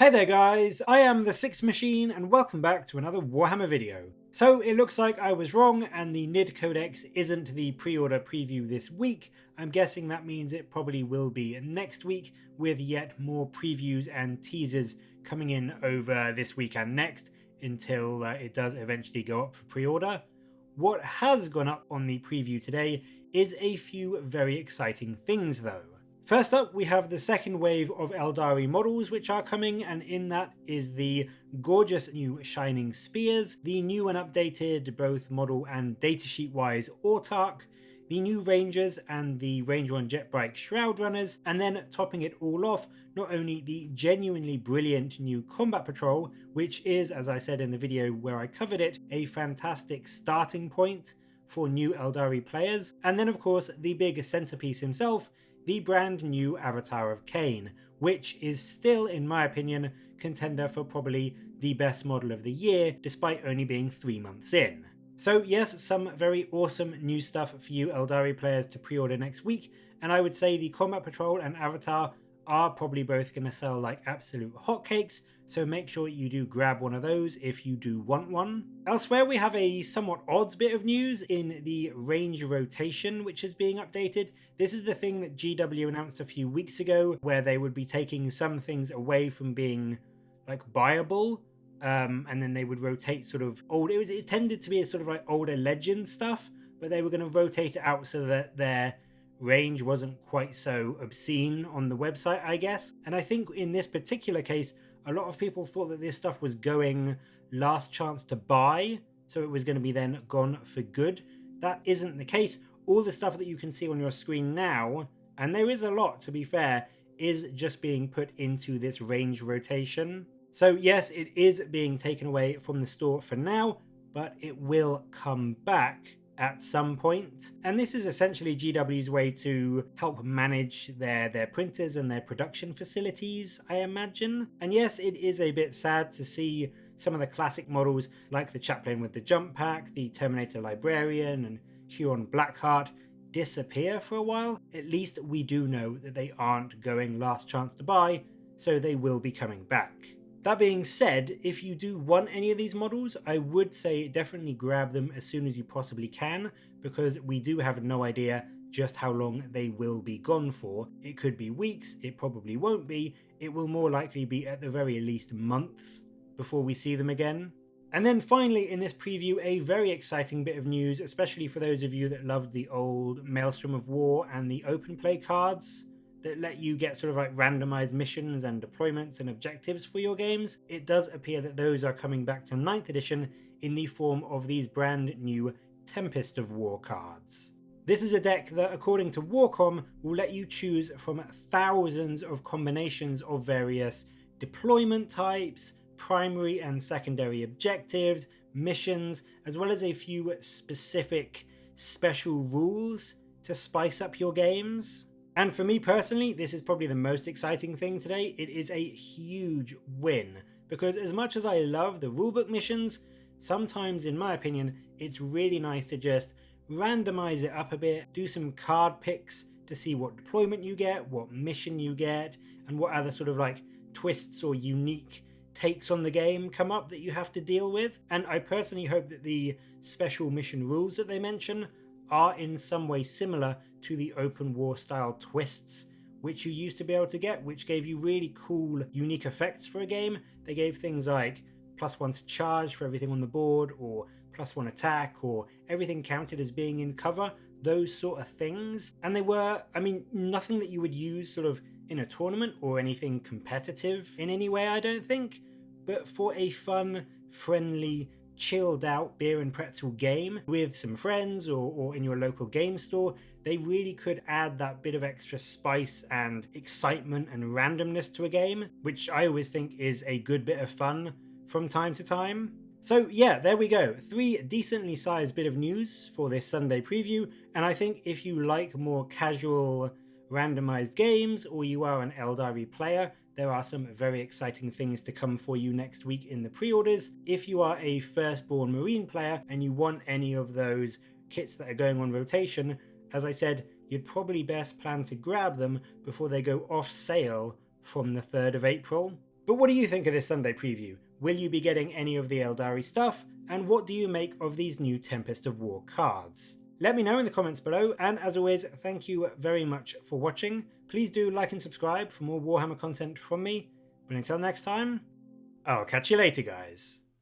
Hey there guys, I am the Sixth Machine and welcome back to another Warhammer video. So it looks like I was wrong and the NID Codex isn't the pre-order preview this week. I'm guessing that means it probably will be next week with yet more previews and teasers coming in over this week and next until it does eventually go up for pre-order. What has gone up on the preview today is a few very exciting things though. First up, we have the second wave of Aeldari models which are coming, and in that is the gorgeous new Shining Spears, the new and updated both model and datasheet wise Autarch, the new Rangers and the Ranger on Jetbike Shroud Runners, and then topping it all off, not only the genuinely brilliant new Combat Patrol, which is, as I said in the video where I covered it, a fantastic starting point for new Aeldari players, and then of course the big centerpiece himself, the brand new Avatar of Khaine, which is still, in my opinion, contender for probably the best model of the year, despite only being 3 months in. So yes, some very awesome new stuff for you Aeldari players to pre-order next week, and I would say the Combat Patrol and Avatar are probably both going to sell like absolute hotcakes, so make sure you do grab one of those if you do want one. Elsewhere, we have a somewhat odd bit of news in the range rotation, which is being updated. This is the thing that GW announced a few weeks ago, where they would be taking some things away from being like buyable, and then they would rotate sort of old. It tended to be a sort of like older legend stuff, but they were going to rotate it out so that their range wasn't quite so obscene on the website, I guess. And I think in this particular case, a lot of people thought that this stuff was going last chance to buy, so it was going to be then gone for good. That isn't the case. All the stuff that you can see on your screen now, and there is a lot to be fair, is just being put into this range rotation. So yes, it is being taken away from the store for now, but it will come back at some point. And this is essentially GW's way to help manage their printers and their production facilities, I imagine. And yes, it is a bit sad to see some of the classic models like the Chaplain with the Jump Pack, the Terminator Librarian and Huron Blackheart disappear for a while. At least we do know that they aren't going last chance to buy, so they will be coming back. That being said, if you do want any of these models, I would say definitely grab them as soon as you possibly can, because we do have no idea just how long they will be gone for. It could be weeks, it probably won't be, it will more likely be at the very least months before we see them again. And then finally in this preview, a very exciting bit of news, especially for those of you that loved the old Maelstrom of War and the open play cards that let you get sort of like randomized missions and deployments and objectives for your games. It does appear that those are coming back to 9th edition in the form of these brand new Tempest of War cards. This is a deck that, according to Warcom, will let you choose from thousands of combinations of various deployment types, primary and secondary objectives, missions, as well as a few specific special rules to spice up your games. And for me personally, this is probably the most exciting thing today. It is a huge win, because as much as I love the rulebook missions, sometimes in my opinion, it's really nice to just randomize it up a bit, do some card picks to see what deployment you get, what mission you get, and what other sort of like twists or unique takes on the game come up that you have to deal with. And I personally hope that the special mission rules that they mention are in some way similar to the open war style twists which you used to be able to get, which gave you really cool unique effects for a game. They gave things like +1 to charge for everything on the board, or +1 attack, or everything counted as being in cover, those sort of things. And they were, I mean, nothing that you would use sort of in a tournament or anything competitive in any way, I don't think, but for a fun, friendly, chilled out beer and pretzel game with some friends or in your local game store, they really could add that bit of extra spice and excitement and randomness to a game, which I always think is a good bit of fun from time to time. So yeah, there we go. 3 decently sized bit of news for this Sunday preview, and I think if you like more casual randomized games, or you are an Aeldari player, there are some very exciting things to come for you next week in the pre-orders. If you are a Firstborn Marine player and you want any of those kits that are going on rotation, as I said, you'd probably best plan to grab them before they go off sale from the 3rd of April. But what do you think of this Sunday preview? Will you be getting any of the Aeldari stuff? And what do you make of these new Tempest of War cards? Let me know in the comments below, and as always, thank you very much for watching. Please do like and subscribe for more Warhammer content from me. But until next time, I'll catch you later, guys.